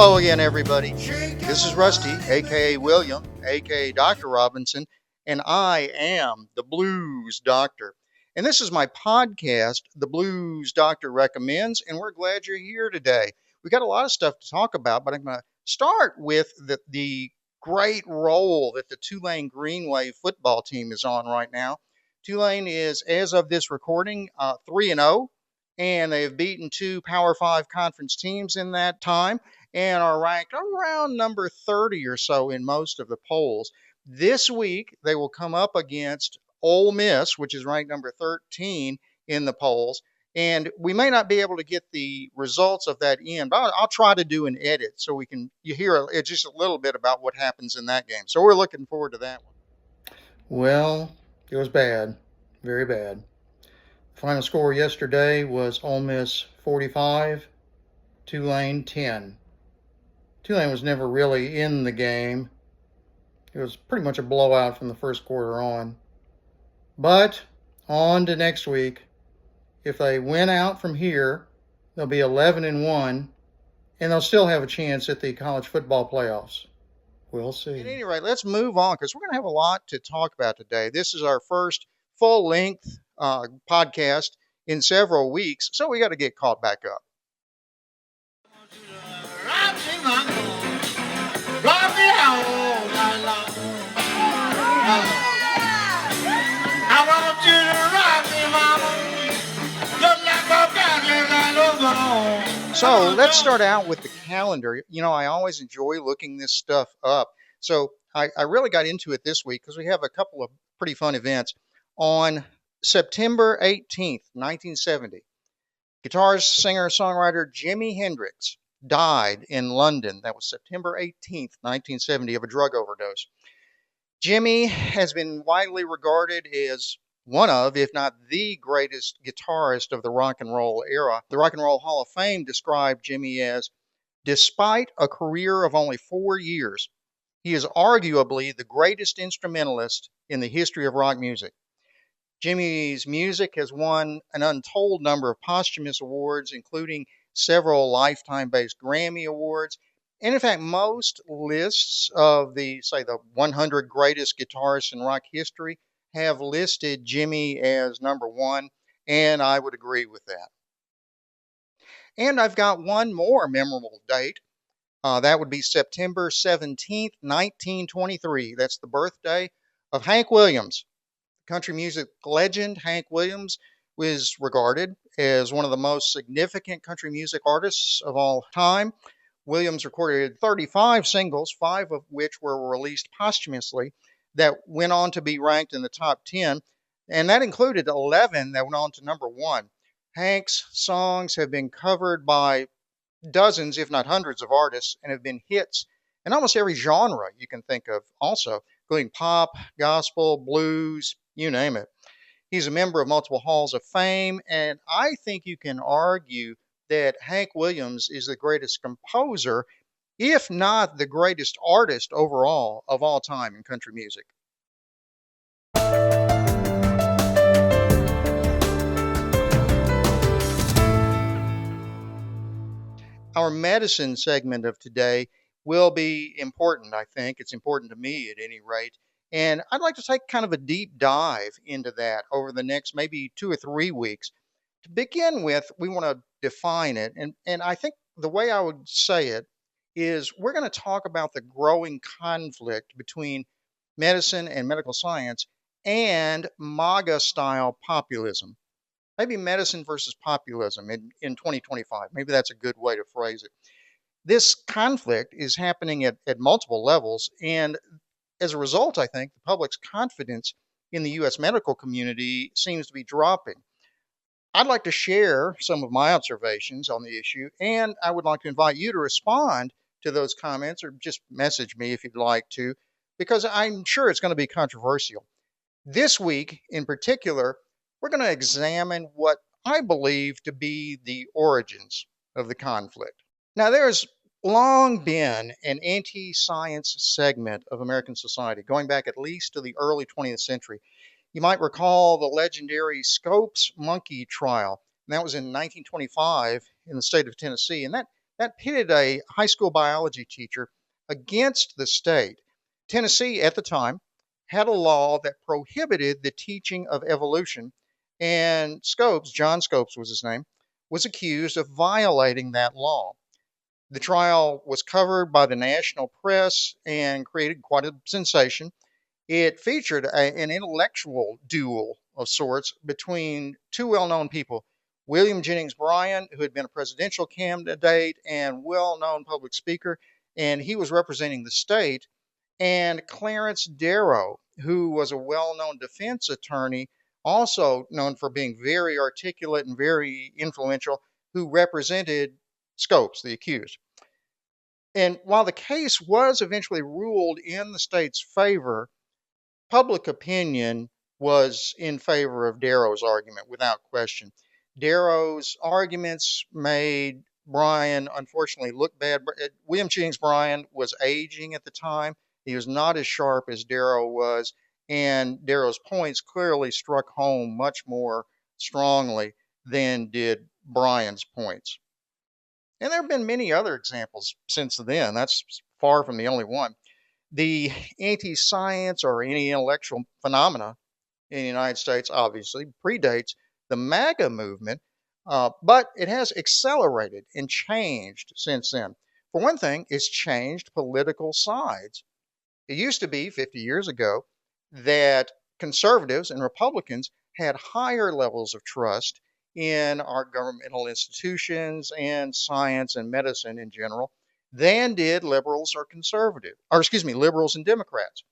Hello again, everybody. This is Rusty, aka William, aka Dr. Robinson, and I am the Blues Doctor. And this is my podcast, The Blues Doctor Recommends, and we're glad you're here today. We got a lot of stuff to talk about, but I'm going to start with the great role that the Tulane Green Wave football team is on right now. Tulane is, as of this recording, 3-0, and they've beaten two Power 5 conference teams in that time and are ranked around number 30 or so in most of the polls. This week, they will come up against Ole Miss, which is ranked number 13 in the polls. And we may not be able to get the results of that in, but I'll try to do an edit so you hear just a little bit about what happens in that game. So we're looking forward to that one. Well, it was bad, very bad. The final score yesterday was Ole Miss 45, Tulane 10. Tulane was never really in the game. It was pretty much a blowout from the first quarter on. But on to next week. If they win out from here, they'll be 11-1, and they'll still have a chance at the college football playoffs. We'll see. At any rate, let's move on because we're going to have a lot to talk about today. This is our first full-length podcast in several weeks, so we got to get caught back up. So let's start out with the calendar. You know, I always enjoy looking this stuff up. So I really got into it this week because we have a couple of pretty fun events. On September 18th, 1970, guitarist, singer, songwriter Jimi Hendrix died in London. That was September 18th, 1970, of a drug overdose. Jimi has been widely regarded as one of, if not the greatest guitarist of the rock and roll era. The Rock and Roll Hall of Fame described Jimi as, despite a career of only 4 years, he is arguably the greatest instrumentalist in the history of rock music. Jimi's music has won an untold number of posthumous awards, including several lifetime-based Grammy Awards. And in fact, most lists of the 100 greatest guitarists in rock history have listed Jimi as number one, and I would agree with that. And I've got one more memorable date. That would be September 17th, 1923. That's the birthday of Hank Williams. Country music legend Hank Williams was regarded as one of the most significant country music artists of all time. Williams recorded 35 singles, 5 of which were released posthumously, that went on to be ranked in the top 10, and that included 11 that went on to number 1. Hank's songs have been covered by dozens, if not hundreds, of artists and have been hits in almost every genre you can think of also, including pop, gospel, blues, you name it. He's a member of multiple halls of fame, and I think you can argue that Hank Williams is the greatest composer, if not the greatest artist overall of all time in country music. Our medicine segment of today will be important, I think. It's important to me at any rate. And I'd like to take kind of a deep dive into that over the next maybe 2 or 3 weeks. To begin with, we want to define it. And I think the way I would say it is we're going to talk about the growing conflict between medicine and medical science and MAGA-style populism. Maybe medicine versus populism in 2025. Maybe that's a good way to phrase it. This conflict is happening at multiple levels, and as a result, I think the public's confidence in the U.S. medical community seems to be dropping. I'd like to share some of my observations on the issue, and I would like to invite you to respond to those comments or just message me if you'd like to, because I'm sure it's going to be controversial. This week, in particular, we're going to examine what I believe to be the origins of the conflict. Now, there's long been an anti-science segment of American society, going back at least to the early 20th century. You might recall the legendary Scopes monkey trial, and that was in 1925 in the state of Tennessee, and that That pitted a high school biology teacher against the state. Tennessee at the time had a law that prohibited the teaching of evolution, and Scopes, John Scopes was his name, was accused of violating that law. The trial was covered by the national press and created quite a sensation. It featured an intellectual duel of sorts between two well known people, William Jennings Bryan, who had been a presidential candidate and well known public speaker, and he was representing the state, and Clarence Darrow, who was a well known defense attorney, also known for being very articulate and very influential, who represented Scopes, the accused. And while the case was eventually ruled in the state's favor, public opinion was in favor of Darrow's argument without question. Darrow's arguments made Bryan unfortunately look bad. William Jennings Bryan was aging at the time. He was not as sharp as Darrow was, and Darrow's points clearly struck home much more strongly than did Bryan's points. And there have been many other examples since then. That's far from the only one. The anti science or any intellectual phenomena in the United States obviously predates the MAGA movement, but it has accelerated and changed since then. For one thing, it's changed political sides. It used to be 50 years ago that conservatives and Republicans had higher levels of trust in our governmental institutions and science and medicine in general than did liberals or conservative, or excuse me, liberals and Democrats.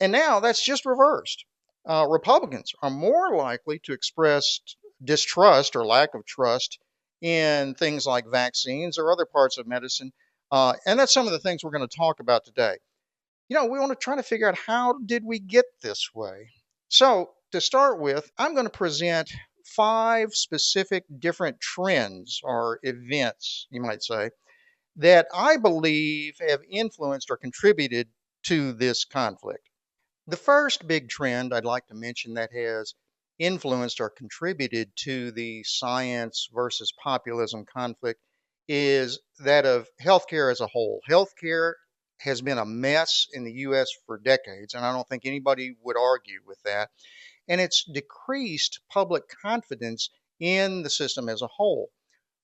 And now that's just reversed. Republicans are more likely to express distrust or lack of trust in things like vaccines or other parts of medicine. And that's some of the things we're going to talk about today. We want to try to figure out how did we get this way. So to start with, I'm going to present 5 specific different trends or events, you might say, that I believe have influenced or contributed to this conflict. The first big trend I'd like to mention that has influenced or contributed to the science versus populism conflict is that of healthcare as a whole. Healthcare has been a mess in the US for decades, and I don't think anybody would argue with that. And it's decreased public confidence in the system as a whole.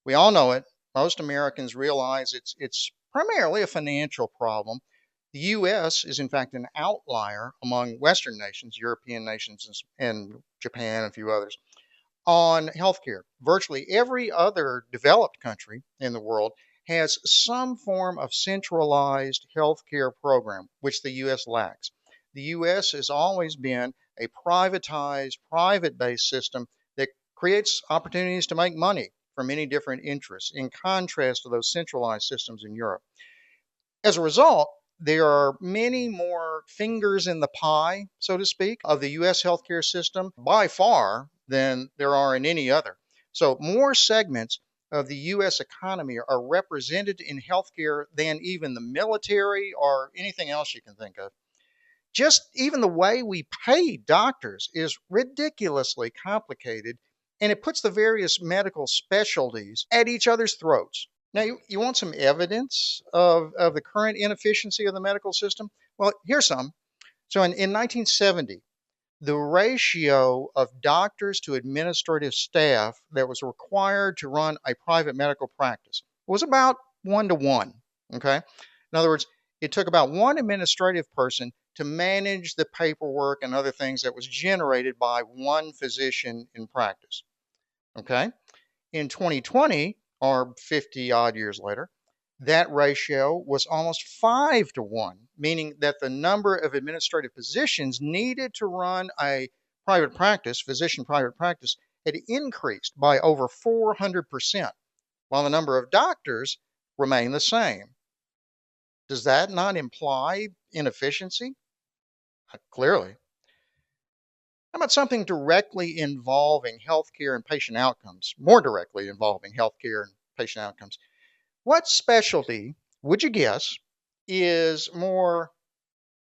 We all know it. Most Americans realize it's primarily a financial problem. The U.S. is, in fact, an outlier among Western nations, European nations, and Japan, and a few others, on healthcare. Virtually every other developed country in the world has some form of centralized healthcare program, which the U.S. lacks. The U.S. has always been a privatized, private based system that creates opportunities to make money for many different interests, in contrast to those centralized systems in Europe. As a result, there are many more fingers in the pie, so to speak, of the U.S. healthcare system by far than there are in any other. So, more segments of the U.S. economy are represented in healthcare than even the military or anything else you can think of. Just even the way we pay doctors is ridiculously complicated, and it puts the various medical specialties at each other's throats. Now, you want some evidence of the current inefficiency of the medical system? Well, here's some. So, in 1970, the ratio of doctors to administrative staff that was required to run a private medical practice was about 1 to 1. Okay. In other words, it took about one administrative person to manage the paperwork and other things that was generated by one physician in practice. Okay. In 2020, or 50 odd years later, that ratio was almost 5 to 1, meaning that the number of administrative positions needed to run a private practice, physician private practice, had increased by over 400%, while the number of doctors remained the same. Does that not imply inefficiency? Clearly. How about something directly involving healthcare and patient outcomes? More directly involving healthcare and patient outcomes. What specialty would you guess is more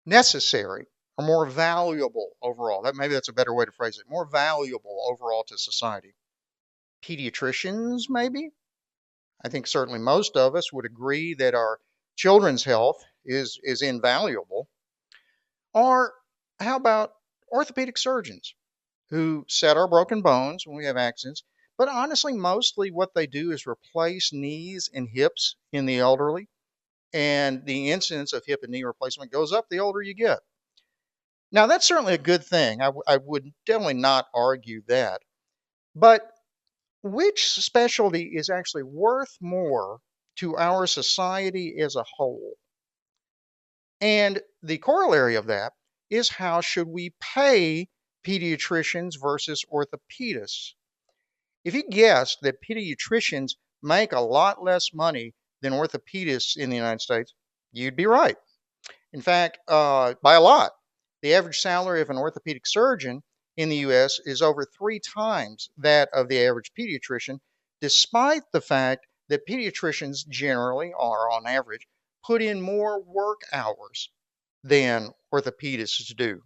necessary or more valuable overall? Maybe that's a better way to phrase it. More valuable overall to society. Pediatricians, maybe? I think certainly most of us would agree that our children's health is invaluable. Or how about orthopedic surgeons who set our broken bones when we have accidents? But honestly, mostly what they do is replace knees and hips in the elderly, and the incidence of hip and knee replacement goes up the older you get. Now, that's certainly a good thing. I would definitely not argue that. But which specialty is actually worth more to our society as a whole? And the corollary of that is how should we pay pediatricians versus orthopedists? If you guessed that pediatricians make a lot less money than orthopedists in the United States, you'd be right. In fact, by a lot. The average salary of an orthopedic surgeon in the US is over 3 times that of the average pediatrician, despite the fact that pediatricians generally are, on average, put in more work hours than orthopedists do.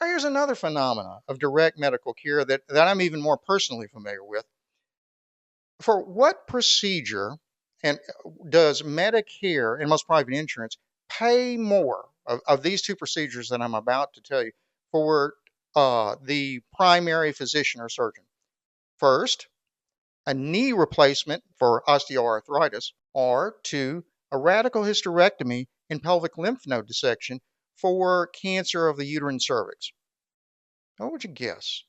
Here's another phenomena of direct medical care that I'm even more personally familiar with. For what procedure and does Medicare and most private insurance pay more of these two procedures that I'm about to tell you for the primary physician or surgeon? First, a knee replacement for osteoarthritis, or two, a radical hysterectomy and pelvic lymph node dissection for cancer of the uterine cervix. What would you guess?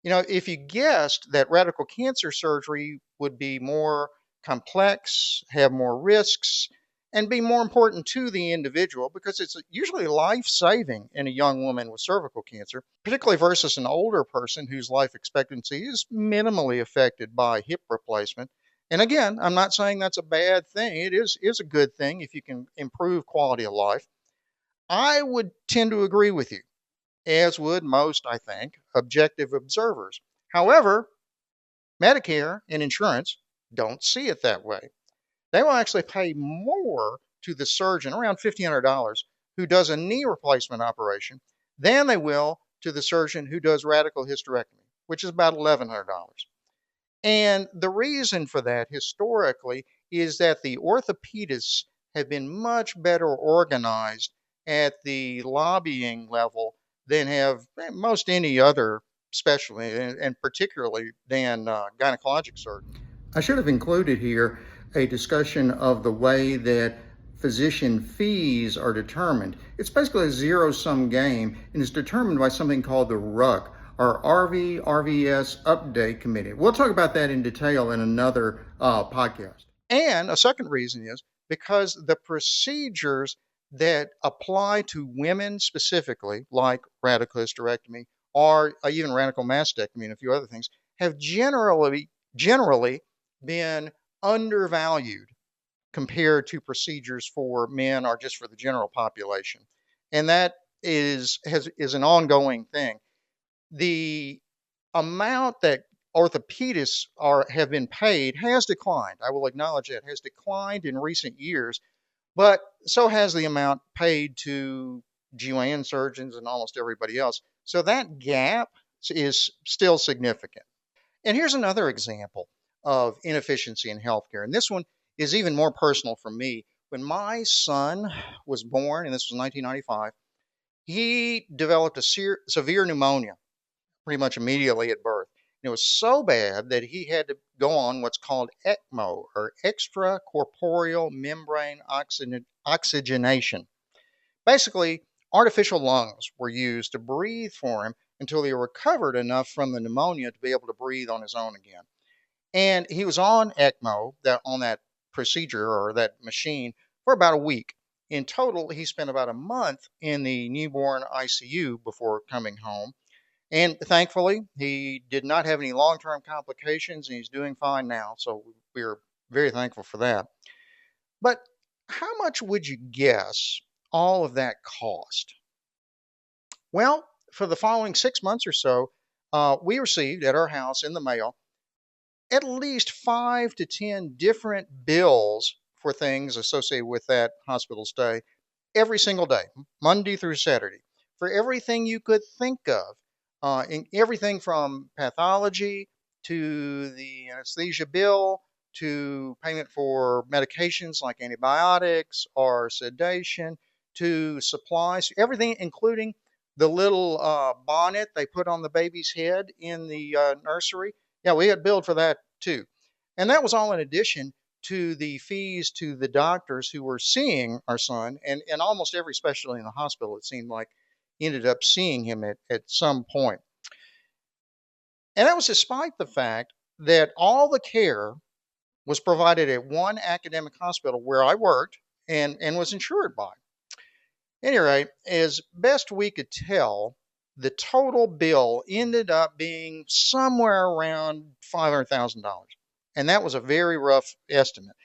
If you guessed that radical cancer surgery would be more complex, have more risks, and be more important to the individual because it's usually life saving in a young woman with cervical cancer, particularly versus an older person whose life expectancy is minimally affected by hip replacement. And again, I'm not saying that's a bad thing. It is a good thing if you can improve quality of life. I would tend to agree with you, as would most, I think, objective observers. However, Medicare and insurance don't see it that way. They will actually pay more to the surgeon, around $1,500, who does a knee replacement operation than they will to the surgeon who does radical hysterectomy, which is about $1,100. And the reason for that historically is that the orthopedists have been much better organized at the lobbying level than have most any other specialty, and particularly than gynecologic surgeons. I should have included here a discussion of the way that physician fees are determined. It's basically a zero sum game and is determined by something called the RUC, or RVS Update Committee. We'll talk about that in detail in another podcast. And a second reason is because the procedures that apply to women specifically, like radical hysterectomy or even radical mastectomy and a few other things, have generally been undervalued compared to procedures for men or just for the general population. And that is an ongoing thing. The amount that orthopedists have been paid has declined. I will acknowledge that has declined in recent years, but so has the amount paid to GYN surgeons and almost everybody else. So that gap is still significant. And here's another example of inefficiency in healthcare. And this one is even more personal for me. When my son was born, and this was 1995, he developed a severe pneumonia pretty much immediately at birth. And it was so bad that he had to go on what's called ECMO, or extracorporeal membrane oxygenation. Basically, artificial lungs were used to breathe for him until he recovered enough from the pneumonia to be able to breathe on his own again. And he was on ECMO, on that procedure or that machine, for about a week. In total, he spent about a month in the newborn ICU before coming home. And thankfully, he did not have any long term complications and he's doing fine now. So we're very thankful for that. But how much would you guess all of that cost? Well, for the following 6 months or so, we received at our house in the mail at least 5 to 10 different bills for things associated with that hospital stay every single day, Monday through Saturday, for everything you could think of, in everything from pathology to the anesthesia bill to payment for medications like antibiotics or sedation, to supplies, everything, including the little bonnet they put on the baby's head in the nursery. Yeah, we had billed for that too. And that was all in addition to the fees to the doctors who were seeing our son, and almost every specialty in the hospital, it seemed like, ended up seeing him at some point. And that was despite the fact that all the care was provided at one academic hospital where I worked and was insured by. At any rate, as best we could tell, the total bill ended up being somewhere around $500,000. And that was a very rough estimate.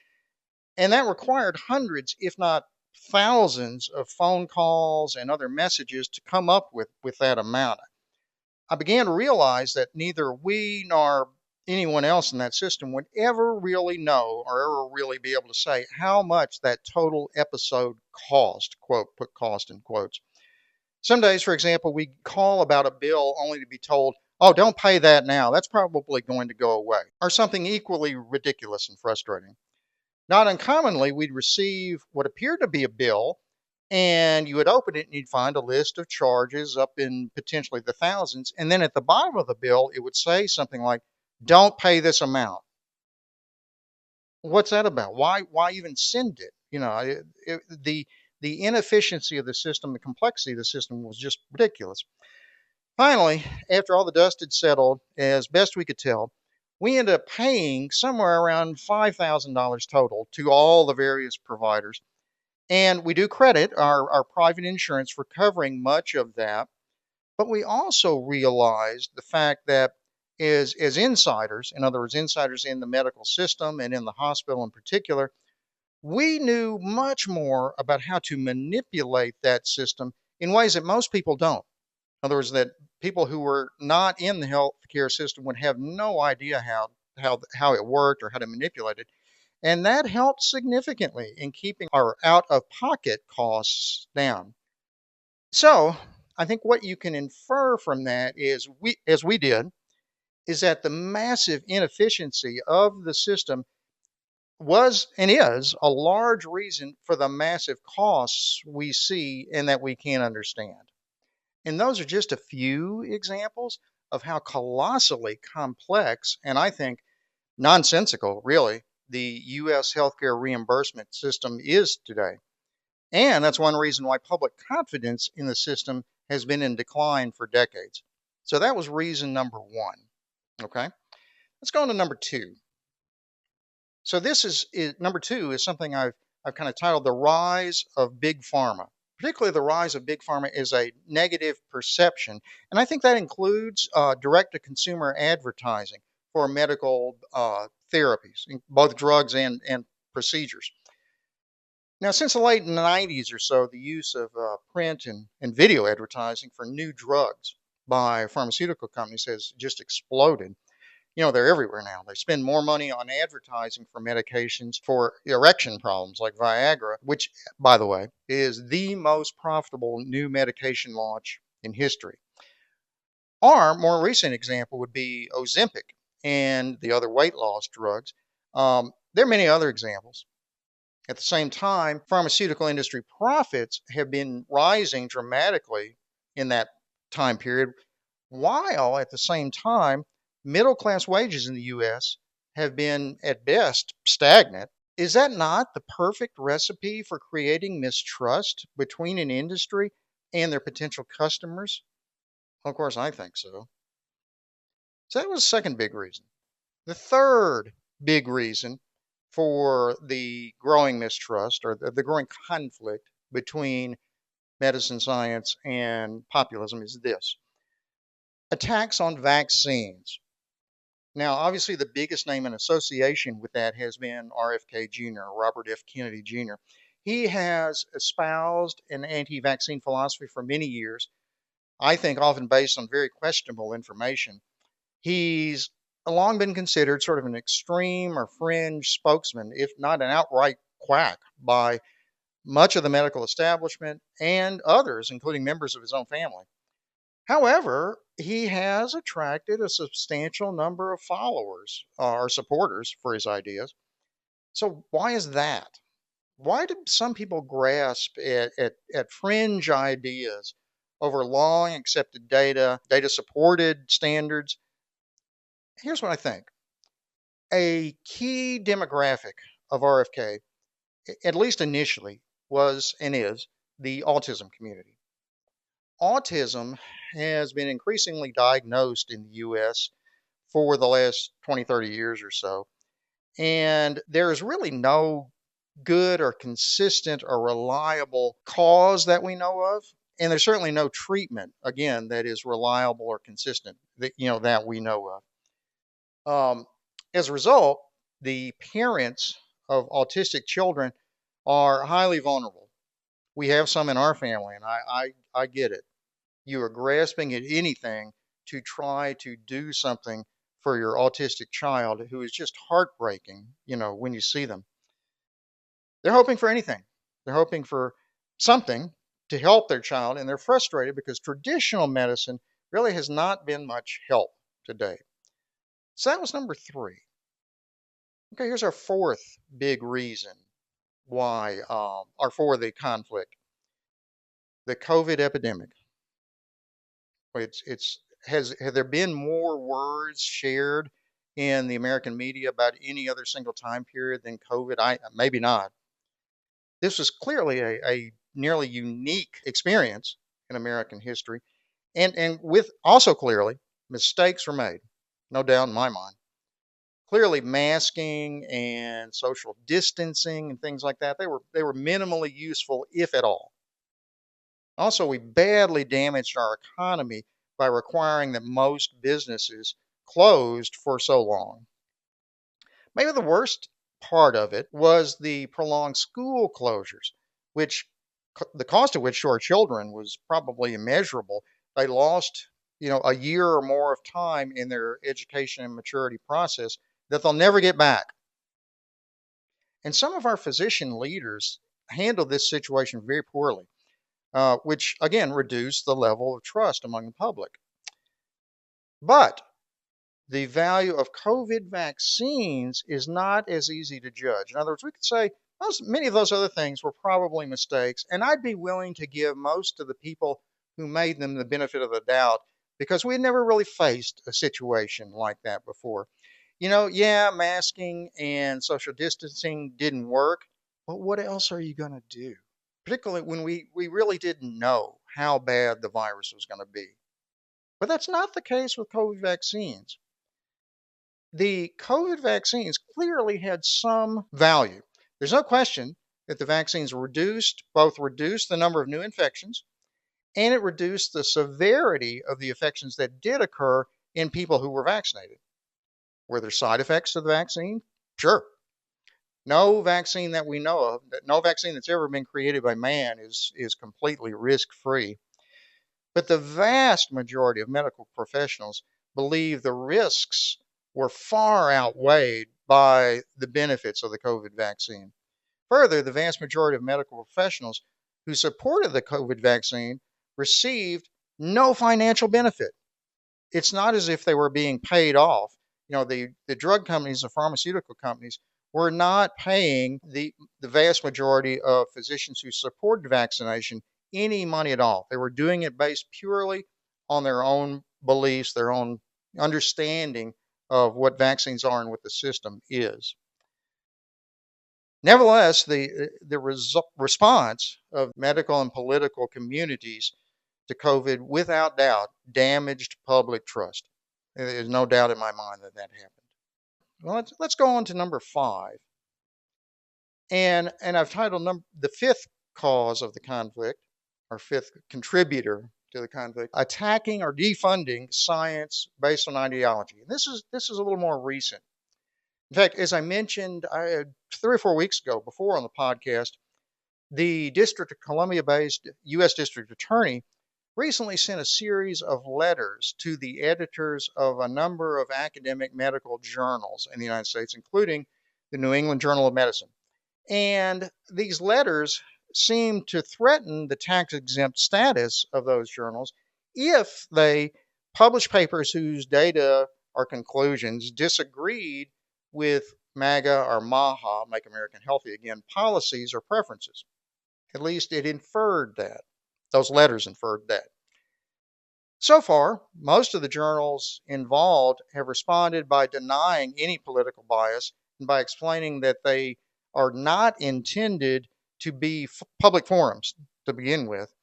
And that required hundreds, if not thousands, of phone calls and other messages to come up with that amount. I began to realize that neither we nor anyone else in that system would ever really know or ever really be able to say how much that total episode cost, quote, put cost in quotes. Some days, for example, we call about a bill only to be told, oh, don't pay that now. That's probably going to go away. Or something equally ridiculous and frustrating. Not uncommonly, we'd receive what appeared to be a bill, and you would open it and you'd find a list of charges up in potentially the thousands. And then at the bottom of the bill, it would say something like, don't pay this amount. What's that about? Why even send it? The inefficiency of the system, the complexity of the system was just ridiculous. Finally, after all the dust had settled, as best we could tell, we ended up paying somewhere around $5,000 total to all the various providers. And we do credit our private insurance for covering much of that. But we also realized the fact that as insiders, in other words, insiders in the medical system and in the hospital in particular, we knew much more about how to manipulate that system in ways that most people don't. In other words, that people who were not in the healthcare system would have no idea how it worked or how to manipulate it. And that helped significantly in keeping our out of pocket costs down. So I think what you can infer from that is as we did, is that the massive inefficiency of the system was and is a large reason for the massive costs we see and that we can't understand. And those are just a few examples of how colossally complex and I think nonsensical, really, the U.S. healthcare reimbursement system is today. And that's one reason why public confidence in the system has been in decline for decades. So that was reason number one. Okay, let's go on to number two. So this is number two is something I've kind of titled the rise of big pharma. Particularly the rise of big pharma is a negative perception, and I think that includes direct-to-consumer advertising for medical therapies, both drugs and procedures. Now, since the late 90s or so, the use of print and video advertising for new drugs by pharmaceutical companies has just exploded. They're everywhere now. They spend more money on advertising for medications for erection problems like Viagra, which, by the way, is the most profitable new medication launch in history. Our more recent example would be Ozempic and the other weight loss drugs. There are many other examples. At the same time, pharmaceutical industry profits have been rising dramatically in that time period, while at the same time, middle class wages in the US have been at best stagnant. Is that not the perfect recipe for creating mistrust between an industry and their potential customers? Well, of course, I think so. So that was the second big reason. The third big reason for the growing mistrust or the growing conflict between medicine science and populism is this: attacks on vaccines. Now, obviously, the biggest name in association with that has been RFK Jr., Robert F. Kennedy Jr. He has espoused an anti vaccine philosophy for many years, I think often based on very questionable information. He's long been considered sort of an extreme or fringe spokesman, if not an outright quack, by much of the medical establishment and others, including members of his own family. However, he has attracted a substantial number of followers or supporters for his ideas. So why is that? Why do some people grasp at fringe ideas over long accepted data supported standards? Here's what I think. A key demographic of RFK, at least initially, was and is the autism community. Autism has been increasingly diagnosed in the US for the last 20, 30 years or so. And there is really no good or consistent or reliable cause that we know of. And there's certainly no treatment, again, that is reliable or consistent that we know of. As a result, the parents of autistic children are highly vulnerable. We have some in our family, and I get it. You are grasping at anything to try to do something for your autistic child who is just heartbreaking, when you see them. They're hoping for anything. They're hoping for something to help their child, and they're frustrated because traditional medicine really has not been much help to date. So that was number three. Okay, here's our fourth big reason why, or for the conflict, the COVID epidemic. It's have there been more words shared in the American media about any other single time period than COVID? I maybe not. This was clearly a nearly unique experience in American history, and with also clearly mistakes were made, no doubt in my mind. Clearly, masking and social distancing and things like that, they were minimally useful, if at all. Also, we badly damaged our economy by requiring that most businesses closed for so long. Maybe the worst part of it was the prolonged school closures, which the cost of which to our children was probably immeasurable. They lost, a year or more of time in their education and maturity process that they'll never get back. And some of our physician leaders handled this situation very poorly, which again reduced the level of trust among the public. But the value of COVID vaccines is not as easy to judge. In other words, we could say many of those other things were probably mistakes, and I'd be willing to give most of the people who made them the benefit of the doubt because we had never really faced a situation like that before. Yeah, masking and social distancing didn't work, but what else are you going to do? Particularly when we really didn't know how bad the virus was going to be. But that's not the case with COVID vaccines. The COVID vaccines clearly had some value. There's no question that the vaccines both reduced the number of new infections and it reduced the severity of the infections that did occur in people who were vaccinated. Were there side effects to the vaccine? Sure. No vaccine that we know of, no vaccine that's ever been created by man is completely risk-free. But the vast majority of medical professionals believe the risks were far outweighed by the benefits of the COVID vaccine. Further, the vast majority of medical professionals who supported the COVID vaccine received no financial benefit. It's not as if they were being paid off. The drug companies, the pharmaceutical companies, were not paying the vast majority of physicians who supported vaccination any money at all. They were doing it based purely on their own beliefs, their own understanding of what vaccines are and what the system is. Nevertheless, the response of medical and political communities to COVID, without doubt, damaged public trust. There's no doubt in my mind that happened. Well, let's go on to number five, and I've titled the fifth cause of the conflict, or fifth contributor to the conflict, attacking or defunding science based on ideology. And this is a little more recent. In fact, as I mentioned 3 or 4 weeks ago, before on the podcast, the District of Columbia-based U.S. District Attorney recently sent a series of letters to the editors of a number of academic medical journals in the United States, including the New England Journal of Medicine. And these letters seem to threaten the tax exempt status of those journals if they published papers whose data or conclusions disagreed with MAGA or MAHA, Make America Healthy Again, policies or preferences. At least it inferred that. Those letters inferred that. So far, most of the journals involved have responded by denying any political bias and by explaining that they are not intended to be public forums to begin with.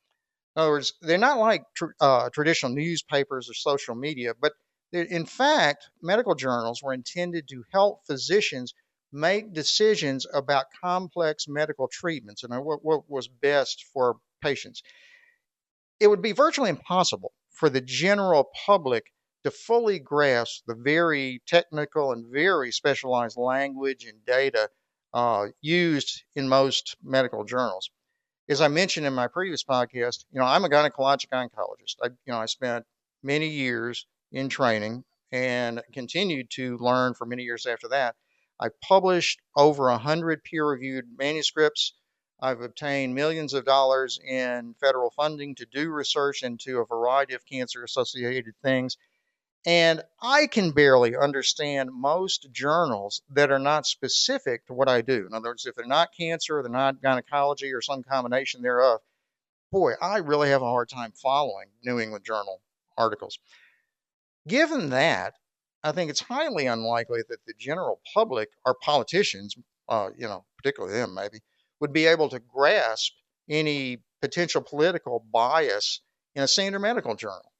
In other words, they're not like traditional newspapers or social media, but in fact, medical journals were intended to help physicians make decisions about complex medical treatments and what was best for patients. It would be virtually impossible for the general public to fully grasp the very technical and very specialized language and data used in most medical journals. As I mentioned in my previous podcast, I'm a gynecologic oncologist. I spent many years in training and continued to learn for many years after that. I published over 100 peer-reviewed manuscripts. I've obtained millions of dollars in federal funding to do research into a variety of cancer-associated things. And I can barely understand most journals that are not specific to what I do. In other words, if they're not cancer, they're not gynecology, or some combination thereof, boy, I really have a hard time following New England Journal articles. Given that, I think it's highly unlikely that the general public or politicians, particularly them maybe, would be able to grasp any potential political bias in a standard medical journal.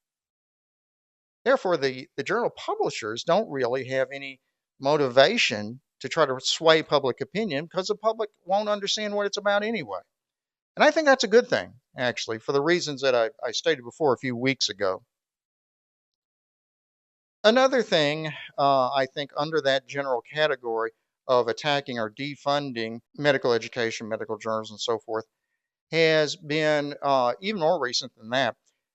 Therefore, the journal publishers don't really have any motivation to try to sway public opinion because the public won't understand what it's about anyway. And I think that's a good thing, actually, for the reasons that I stated before a few weeks ago. Another thing, I think, under that general category of attacking or defunding medical education, medical journals, and so forth, has been even more recent than that.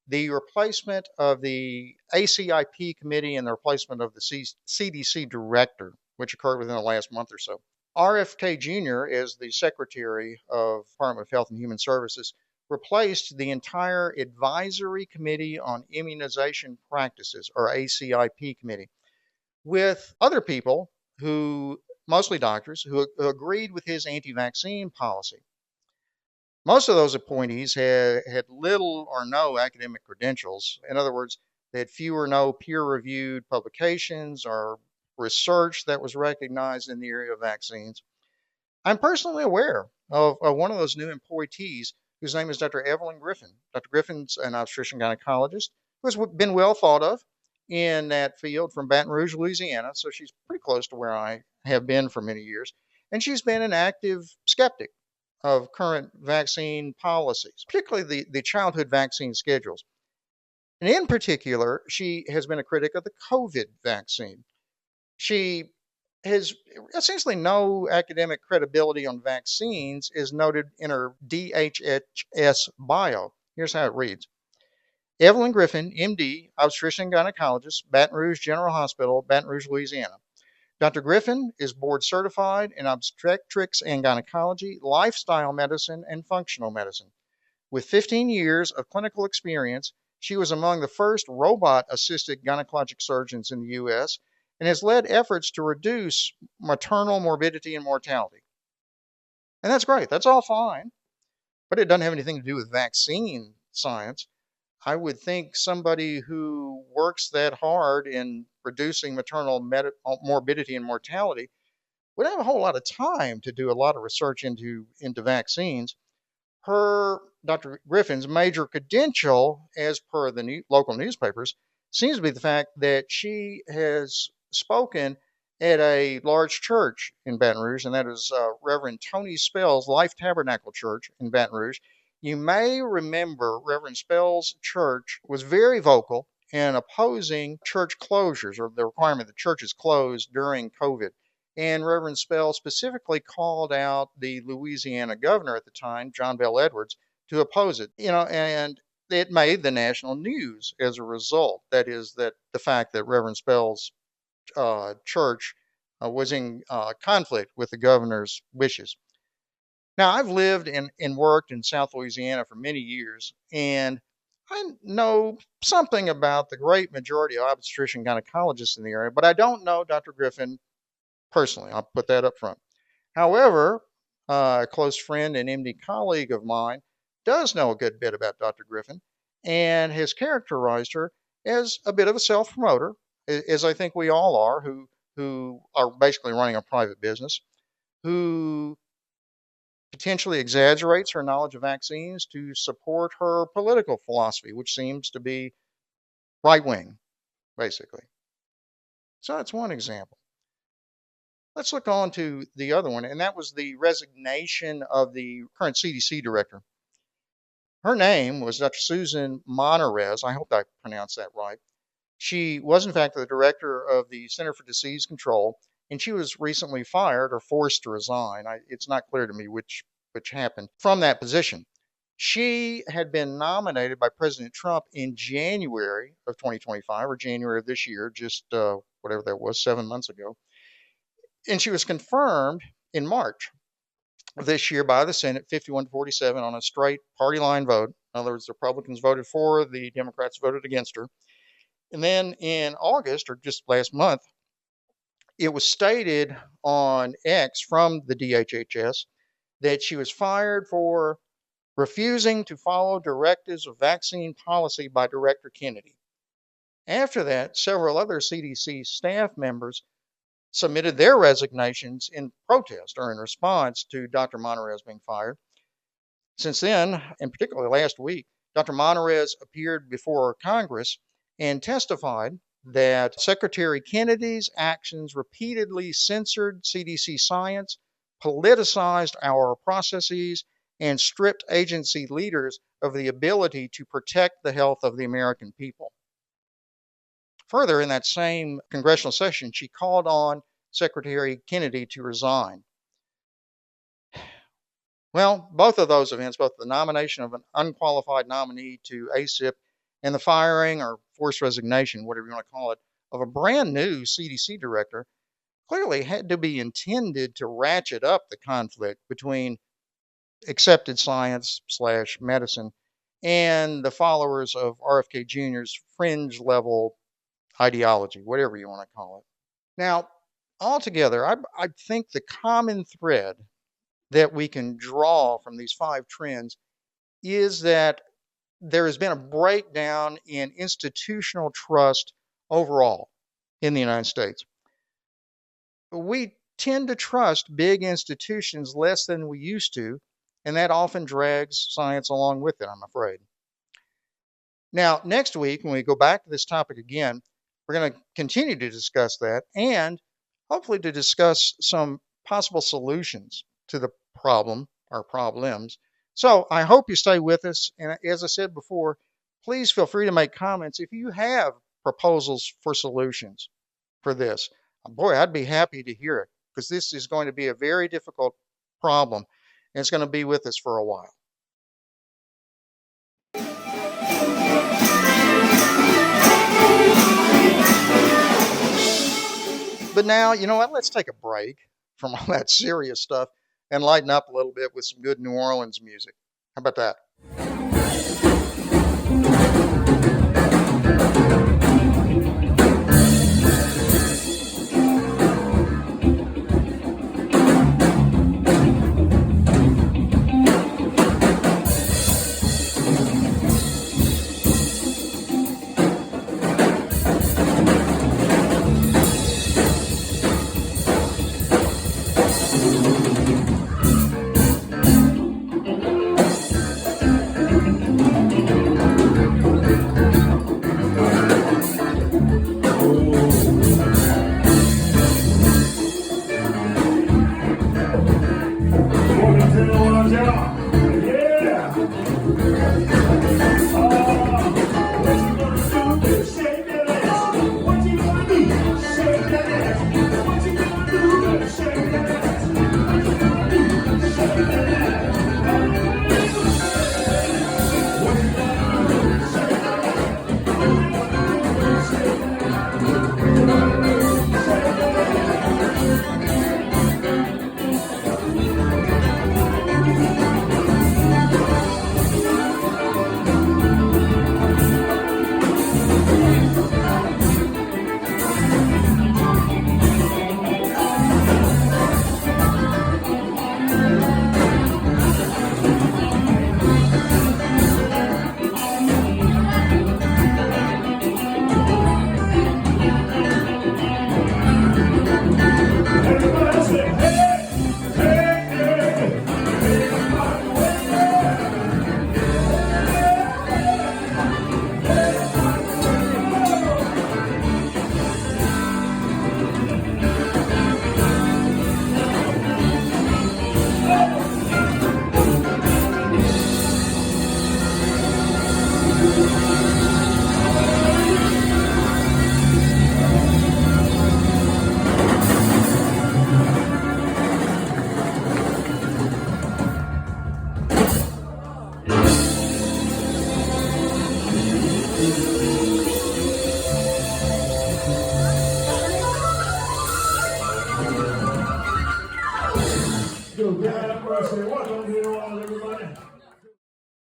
The replacement of the ACIP committee and the replacement of the CDC director, which occurred within the last month or so. RFK Jr., as the Secretary of Department of Health and Human Services, replaced the entire Advisory Committee on Immunization Practices, or ACIP committee, with other people who, mostly doctors, who agreed with his anti-vaccine policy. Most of those appointees had little or no academic credentials. In other words, they had few or no peer-reviewed publications or research that was recognized in the area of vaccines. I'm personally aware of one of those new appointees whose name is Dr. Evelyn Griffin. Dr. Griffin's an obstetrician gynecologist who has been well thought of in that field from Baton Rouge, Louisiana. So she's pretty close to where I have been for many years. And she's been an active skeptic of current vaccine policies, particularly the childhood vaccine schedules. And in particular, she has been a critic of the COVID vaccine. She has essentially no academic credibility on vaccines, is noted in her DHHS bio. Here's how it reads. Evelyn Griffin, MD, obstetrician gynecologist, Baton Rouge General Hospital, Baton Rouge, Louisiana. Dr. Griffin is board certified in obstetrics and gynecology, lifestyle medicine, and functional medicine. With 15 years of clinical experience, she was among the first robot-assisted gynecologic surgeons in the U.S. and has led efforts to reduce maternal morbidity and mortality. And that's great. That's all fine. But it doesn't have anything to do with vaccine science. I would think somebody who works that hard in reducing maternal morbidity and mortality would have a whole lot of time to do a lot of research into vaccines. Dr. Griffin's major credential, as per the local newspapers, seems to be the fact that she has spoken at a large church in Baton Rouge, and that is Reverend Tony Spell's Life Tabernacle Church in Baton Rouge. You may remember Reverend Spell's church was very vocal in opposing church closures, or the requirement that churches close during COVID. And Reverend Spell specifically called out the Louisiana governor at the time, John Bell Edwards, to oppose it. And it made the national news as a result. That is, that the fact that Reverend Spell's church was in conflict with the governor's wishes. Now, I've lived and worked in South Louisiana for many years, and I know something about the great majority of obstetrician gynecologists in the area, but I don't know Dr. Griffin personally. I'll put that up front. However, a close friend and MD colleague of mine does know a good bit about Dr. Griffin and has characterized her as a bit of a self promoter, as I think we all are, who are basically running a private business, who potentially exaggerates her knowledge of vaccines to support her political philosophy, which seems to be right wing, basically. So that's one example. Let's look on to the other one, and that was the resignation of the current CDC director. Her name was Dr. Susan Monterez. I hope I pronounced that right. She was, in fact, the director of the Center for Disease Control, and she was recently fired or forced to resign. It's not clear to me which happened from that position. She had been nominated by President Trump in January of 2025 or January of this year, just whatever that was, 7 months ago. And she was confirmed in March of this year by the Senate, 51 to 47, on a straight party line vote. In other words, the Republicans voted for, the Democrats voted against her. And then in August, or just last month, it was stated on X from the DHHS that she was fired for refusing to follow directives of vaccine policy by Director Kennedy. After that, several other CDC staff members submitted their resignations in protest or in response to Dr. Monterez being fired. Since then, and particularly last week, Dr. Monterez appeared before Congress and testified that Secretary Kennedy's actions repeatedly censored CDC science, politicized our processes, and stripped agency leaders of the ability to protect the health of the American people. Further, in that same congressional session, she called on Secretary Kennedy to resign. Well, both of those events, both the nomination of an unqualified nominee to ACIP and the firing or forced resignation, whatever you want to call it, of a brand new CDC director, clearly had to be intended to ratchet up the conflict between accepted science / medicine and the followers of RFK Jr.'s fringe level ideology, whatever you want to call it. Now, altogether, I think the common thread that we can draw from these 5 trends is that there has been a breakdown in institutional trust overall in the United States. We tend to trust big institutions less than we used to, and that often drags science along with it, I'm afraid. Now, next week, when we go back to this topic again, we're going to continue to discuss that and hopefully to discuss some possible solutions to the problem or problems. So I hope you stay with us. And as I said before, please feel free to make comments if you have proposals for solutions for this. Boy, I'd be happy to hear it because this is going to be a very difficult problem and it's going to be with us for a while. But now, you know what? Let's take a break from all that serious stuff and lighten up a little bit with some good New Orleans music. How about that?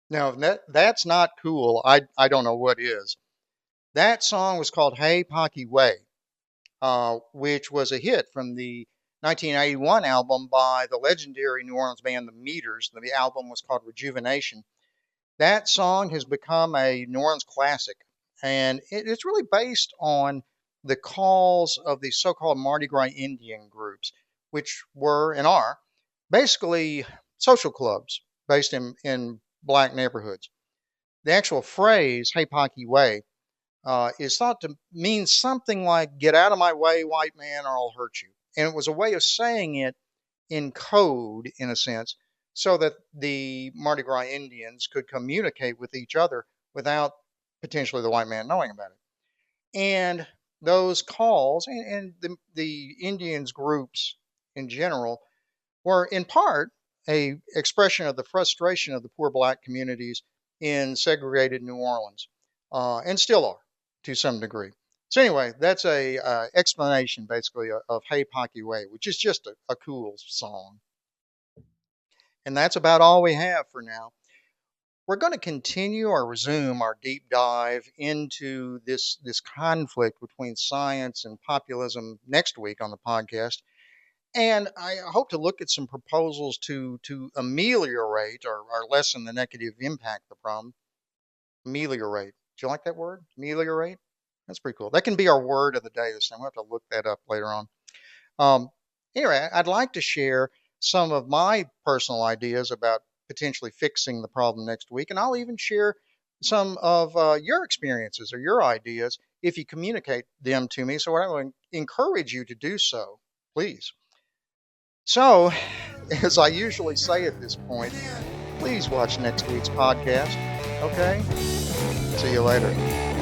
Now, that's not cool. I don't know what is. That song was called Hey Pocky Way, which was a hit from the 1981 album by the legendary New Orleans band The Meters. The album was called Rejuvenation. That song has become a New Orleans classic, and it's really based on the calls of the so-called Mardi Gras Indian groups, which were and are basically social clubs based in black neighborhoods. The actual phrase "Hey Pocky Way" is thought to mean something like "Get out of my way, white man, or I'll hurt you," and it was a way of saying it in code, in a sense, so that the Mardi Gras Indians could communicate with each other without potentially the white man knowing about it. And those calls and the Indians groups in general were in part a expression of the frustration of the poor black communities in segregated New Orleans, and still are to some degree. So anyway, that's a explanation basically of Hey Pocky Way, which is just a cool song. And that's about all we have for now. We're going to continue or resume our deep dive into this conflict between science and populism next week on the podcast. And I hope to look at some proposals to ameliorate or lessen the negative impact of the problem. Ameliorate. Do you like that word? Ameliorate? That's pretty cool. That can be our word of the day this time. We'll have to look that up later on. Um, anyway, I'd like to share some of my personal ideas about potentially fixing the problem next week, and I'll even share some of your experiences or your ideas if you communicate them to me. So I would encourage you to do so, please. So, as I usually say at this point, please watch next week's podcast. Okay? See you later.